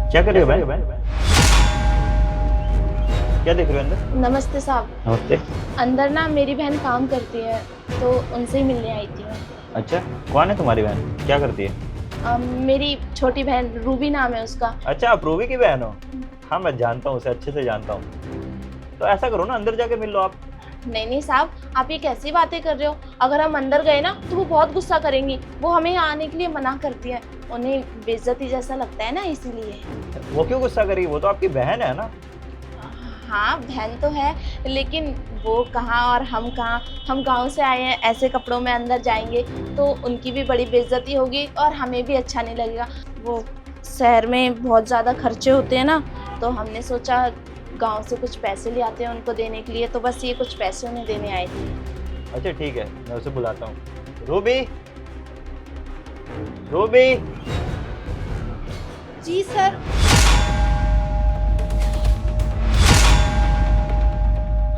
क्या कर रहे हो बहन? क्या देख रहे हो अंदर? नमस्ते साहब। नमस्ते। अंदर ना मेरी बहन काम करती है, तो उनसे ही मिलने आई थी मैं। अच्छा, कौन है तुम्हारी बहन? क्या करती है? मेरी छोटी बहन रूबी नाम है उसका। अच्छा, आप रूबी की बहन हो? हाँ, मैं जानता हूँ उसे, अच्छे से जानता हूँ। तो ऐसा करो ना, अंदर जाके मिल लो आप। नहीं नहीं साहब, आप ये कैसी बातें कर रहे हो? अगर हम अंदर गए ना तो वो बहुत गुस्सा करेंगी। वो हमें यहाँ आने के लिए मना करती है। उन्हें बेइज्जती जैसा लगता है ना, इसीलिए। वो क्यों गुस्सा करेगी? वो तो आपकी बहन है ना। हाँ बहन तो है, लेकिन वो कहाँ और हम कहाँ। हम गांव से आए हैं, ऐसे कपड़ों में अंदर जाएंगे तो उनकी भी बड़ी बेइज्जती होगी और हमें भी अच्छा नहीं लगेगा। वो शहर में बहुत ज़्यादा खर्चे होते हैं ना, तो हमने सोचा गांव से कुछ पैसे ले आते हैं उनको देने के लिए, तो बस ये कुछ पैसे उन्हें देने आए थे। अच्छा ठीक है, मैं उसे बुलाता हूँ। Ruby, Ruby. जी सर।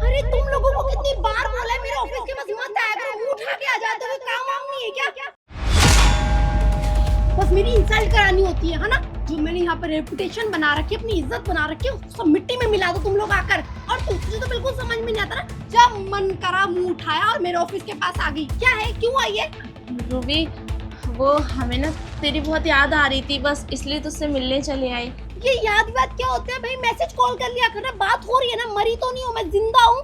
अरे तुम लोगों को कितनी बार बोला है मेरे ऑफिस के पास मत आया करो, मुंह उठा के आ जाते हो, काम वाम नहीं है क्या? बस मेरी इंसल्ट करानी होती है ना? जो मैंने यहाँ पर रेपुटेशन बना रखी है, अपनी इज्जत बना रखी है, उसको सब मिट्टी में मिला दो तुम लोग आकर। और तुझे तो बिल्कुल समझ में नहीं आता ना, जब मन करा मुंह उठाया और मेरे ऑफिस के पास आ गई। क्या है, क्यों आई है? रूबी, वो हमें ना तेरी बहुत याद आ रही थी, बस इसलिए तुझसे मिलने चले आए। ये याद बात क्या होता है भाई? मैसेज कॉल कर लिया करना, बात हो रही है ना, मरी तो नहीं हूँ मैं, जिंदा हूँ।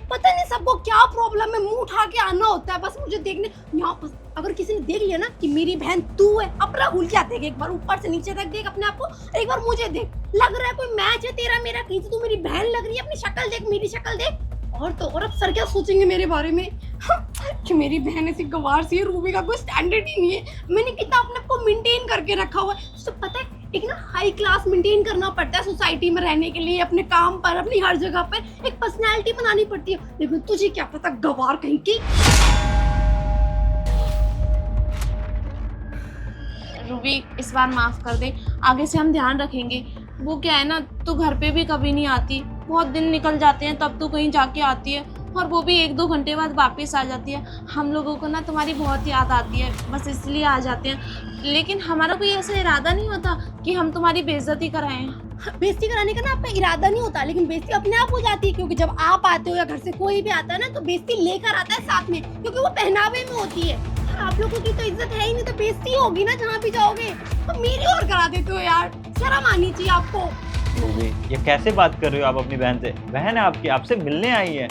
पता नहीं सबको क्या प्रॉब्लम है, मुंह उठा के आना होता है बस मुझे देखने। यहाँ पर अगर किसी ने देख लिया ना कि मेरी बहन तू है, अपना भूल जाते हैं। एक बार ऊपर से नीचे तक देख अपने आप को, एक बार मुझे देख। लग रहा है कोई मैच है तेरा मेरा, कहीं से तू मेरी बहन लग रही है। अपनी शक्ल देख, मेरी शक्ल देख। और तो और अब सर क्या सोचेंगे मेरे बारे में कि मेरी बहन ऐसी गवार सी है, रूबी का कोई स्टैंडर्ड ही नहीं है। मैंने कितना अपने आप को मेंटेन करके रखा हुआ है, तो पता है एक ना हाई क्लास मेंटेन करना पड़ता है सोसाइटी में रहने के लिए। अपने काम पर, अपनी हर जगह पर एक पर्सनालिटी बनानी पड़ती है। लेकिन तुझे क्या पता, गवार कहीं की। रूबी, इस बार माफ कर दे, आगे से हम ध्यान रखेंगे। वो क्या है ना, तू घर पे भी कभी नहीं आती, बहुत दिन निकल जाते हैं तब तू कहीं जाके आती है, और वो भी 1-2 घंटे बाद वापस आ जाती है। हम लोगों को ना तुम्हारी बहुत याद आती है, बस इसलिए आ जाते हैं। लेकिन हमारा कोई ऐसा इरादा नहीं होता कि हम तुम्हारी बेइज्जती कराएं। बेइज्जती कराने का ना आपका इरादा नहीं होता, लेकिन बेइज्जती अपने आप हो जाती है। क्योंकि जब आप आते हो या घर से कोई भी आता है ना, तो बेइज्जती लेकर आता है साथ में, क्योंकि वो पहनावे में होती है। आप लोगों की तो इज्जत है ही नहीं, तो बेइज्जती होगी ना जहाँ भी जाओगे। तो मेरी और करा देते हो यार, शर्म आनी चाहिए आपको। रूबी, ये कैसे बात कर रहे हो आप अपनी बहन से? बहन है आपकी, आपसे मिलने आई है।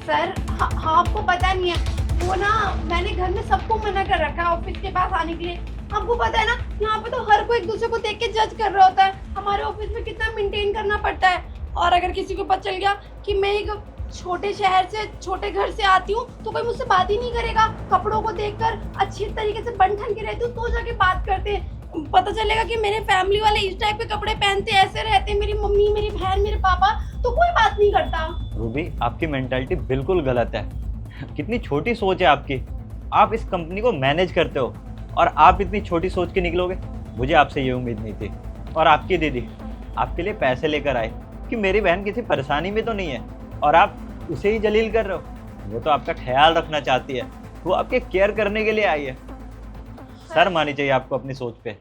सर हाँ, आपको पता नहीं है, वो ना मैंने घर में सबको मना कर रखा है ऑफिस के पास आने के लिए। आपको पता है ना, यहाँ पे तो हर कोई एक दूसरे को देख के जज कर रहा होता है। हमारे ऑफिस में कितना मेंटेन करना पड़ता है। और अगर किसी को पता चल गया कि मैं एक छोटे शहर से, छोटे घर से आती हूँ, तो कोई मुझसे बात ही नहीं करेगा। कपड़ों को देखकर अच्छी तरीके से बन ठन के रहती हूँ तो जाके बात करते हैं। पता चलेगा कि मेरे फैमिली वाले इस टाइप के कपड़े पहनते, ऐसे रहते, मेरी मम्मी, मेरी बहन, मेरे पापा, तो कोई बात नहीं करता। रूबी, आपकी मेंटालिटी बिल्कुल गलत है। कितनी छोटी सोच है आपकी। आप इस कंपनी को मैनेज करते हो और आप इतनी छोटी सोच के निकलोगे, मुझे आपसे ये उम्मीद नहीं थी। और आपकी दीदी आपके लिए पैसे लेकर आए कि मेरी बहन किसी परेशानी में तो नहीं है, और आप उसे ही जलील कर रहे हो। वो तो आपका ख्याल रखना चाहती है, वो आपके केयर करने के लिए आई है। शर्म आनी चाहिए आपको अपनी सोच पे।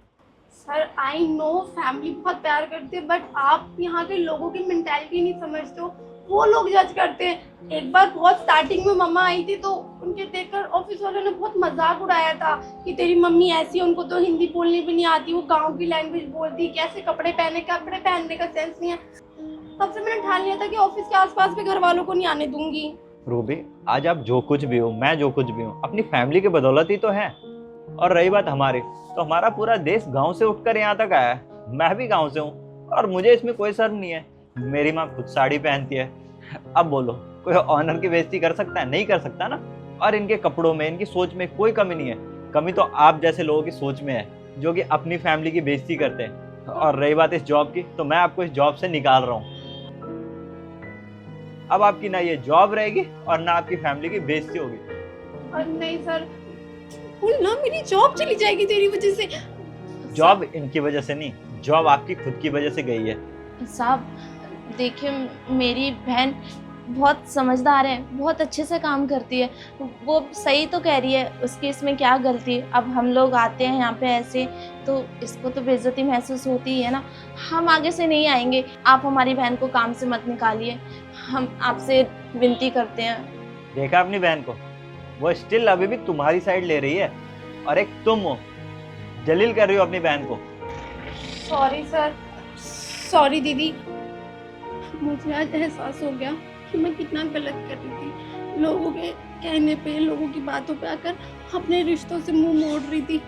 सर आई नो फैमिली बहुत प्यार करती है, बट आप यहाँ के लोगों की मेंटालिटी नहीं समझते हो। वो लोग जज करते हैं। एक बार बहुत स्टार्टिंग में मम्मा आई थी, तो उनके देखकर ऑफिस वालों ने बहुत मजाक उड़ाया था कि तेरी मम्मी ऐसी है, उनको तो हिंदी बोलनी भी नहीं आती, वो गांव की लैंग्वेज बोलती, कैसे कपड़े पहनने का सेंस नहीं है। तब से मैंने ठान लिया था कि ऑफिस के आसपास के घर वालों को नहीं आने दूंगी। रूबी, आज आप जो कुछ भी हो, मैं जो कुछ भी हूँ, अपनी फैमिली के बदौलत ही तो है। और रही बात हमारी, तो हमारा पूरा देश गांव से उठकर यहाँ तक आया है। मैं भी गांव से हूँ और मुझे इसमें कोई शर्म नहीं है। मेरी माँ खुद साड़ी पहनती है। अब बोलो, कोई ऑनर की बेइज्जती कर सकता है? नहीं कर सकता ना। और इनके कपड़ों में, इनकी सोच में कोई कमी नहीं है। कमी तो आप जैसे लोगों की सोच में है, जो कि अपनी फैमिली की बेइज्जती करते हैं। और रही बात इस जॉब की, तो मैं आपको इस जॉब से निकाल रहा हूँ। अब आपकी ना ये जॉब रहेगी और ना आपकी फैमिली की बेइज्जती होगी। और नहीं सर, ना मेरी जॉब चली जाएगी तेरी वजह से। जॉब इनकी वजह से नहीं, जॉब आपकी खुद की वजह से गई है। साहब देखिए, मेरी बहन बहुत समझदार है, बहुत अच्छे से काम करती है। वो सही तो कह रही है, उसकी इसमें क्या गलती। अब हम लोग आते हैं यहाँ पे ऐसे तो इसको तो बेइज्जती महसूस होती ही है ना। हम आगे से नहीं आएंगे, आप हमारी बहन को काम से मत निकालिए, हम आपसे विनती करते हैं। देखा अपनी बहन को, वो स्टिल अभी भी तुम्हारी साइड ले रही है, और एक तुम हो जलील कर रही हो अपनी बहन को। सॉरी सर, सॉरी दीदी। मुझे आज एहसास हो गया कि मैं कितना गलत कर रही थी। लोगों के कहने पे, लोगों की बातों पे आकर अपने रिश्तों से मुंह मोड़ रही थी।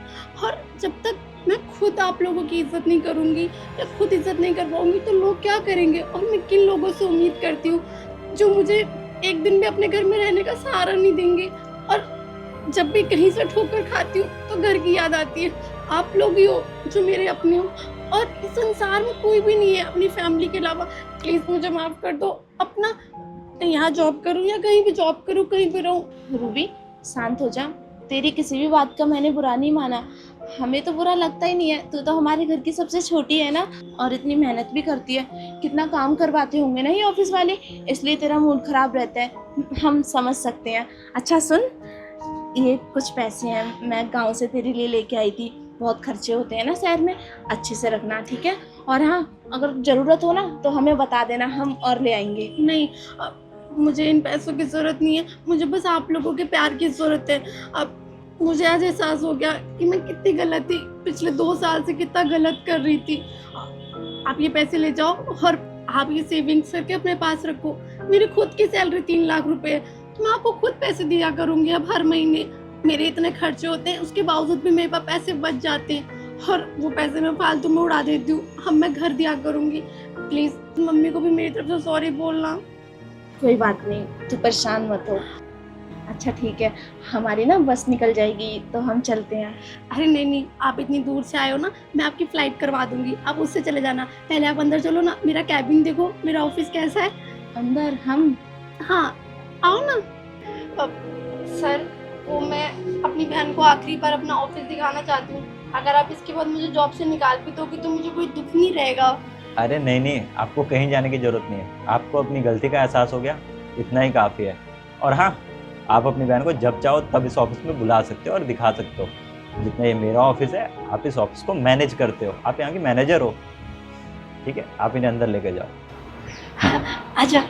और जब तक मैं खुद आप लोगों की इज्जत नहीं करूंगी या खुद इज्जत नहीं कर पाऊंगी तो लोग क्या करेंगे। और मैं किन लोगों से उम्मीद करती हूँ जो मुझे एक दिन भी अपने घर में रहने का सहारा नहीं देंगे। और जब भी कहीं से ठोकर खाती हूँ तो घर की याद आती है। आप लोग ही हो जो मेरे अपने हो, और इस संसार में कोई भी नहीं है अपनी फैमिली के अलावा। प्लीज मुझे माफ कर दो। अपना यहाँ जॉब करूँ या कहीं भी जॉब करूँ, कहीं भी रहूँ। रूबी शांत हो जा, तेरी किसी भी बात का मैंने बुरा नहीं माना, हमें तो बुरा लगता ही नहीं है। तू तो हमारे घर की सबसे छोटी है ना, और इतनी मेहनत भी करती है, कितना काम करवाते होंगे ना ये ऑफिस वाले, इसलिए तेरा मूड खराब रहता है, हम समझ सकते हैं। अच्छा सुन, ये कुछ पैसे हैं, मैं गांव से तेरे लिए लेके आई थी, बहुत खर्चे होते हैं ना शहर में, अच्छे से रखना ठीक है। और हाँ, अगर ज़रूरत हो ना तो हमें बता देना, हम और ले आएंगे। नहीं, मुझे इन पैसों की ज़रूरत नहीं है, मुझे बस आप लोगों के प्यार की ज़रूरत है। अब मुझे आज एहसास हो गया कि मैं कितनी गलत थी, पिछले 2 साल से कितना गलत कर रही थी। आप ये पैसे ले जाओ और आप ये सेविंग्स करके अपने पास रखो। मेरी खुद की सैलरी 3 लाख रुपए है, तो मैं आपको खुद पैसे दिया करूँगी अब हर महीने। मेरे इतने खर्चे होते हैं, उसके बावजूद भी मेरे पास पैसे बच जाते हैं, और वो पैसे मैं फालतू में उड़ा देती हूँ। अब मैं घर दिया करूँगी। प्लीज़ मम्मी को भी मेरी तरफ से सॉरी बोलना। कोई बात नहीं, तू परेशान मत हो। अच्छा ठीक है, हमारी ना बस निकल जाएगी तो हम चलते हैं। अरे नहीं नहीं, आप इतनी दूर से आए हो ना, मैं आपकी फ़्लाइट करवा दूँगी, आप उससे चले जाना। पहले आप अंदर चलो ना, मेरा कैबिन देखो, मेरा ऑफिस कैसा है। अंदर हम? हाँ आओ ना। सर, वो मैं अपनी बहन को आखिरी बार अपना ऑफिस दिखाना चाहती हूँ। अगर आप इसके बाद मुझे जॉब से निकाल भी दोगे तो मुझे कोई दुख नहीं रहेगा। अरे नहीं नहीं, आपको कहीं जाने की जरूरत नहीं है, आपको अपनी गलती का एहसास हो गया, इतना ही काफ़ी है। और हाँ, आप अपनी बहन को जब चाहो तब इस ऑफिस में बुला सकते हो और दिखा सकते हो। जितना ये मेरा ऑफिस है, आप इस ऑफिस को मैनेज करते हो, आप यहाँ की मैनेजर हो, ठीक है। आप इन्हें अंदर लेके जाओ। आजा।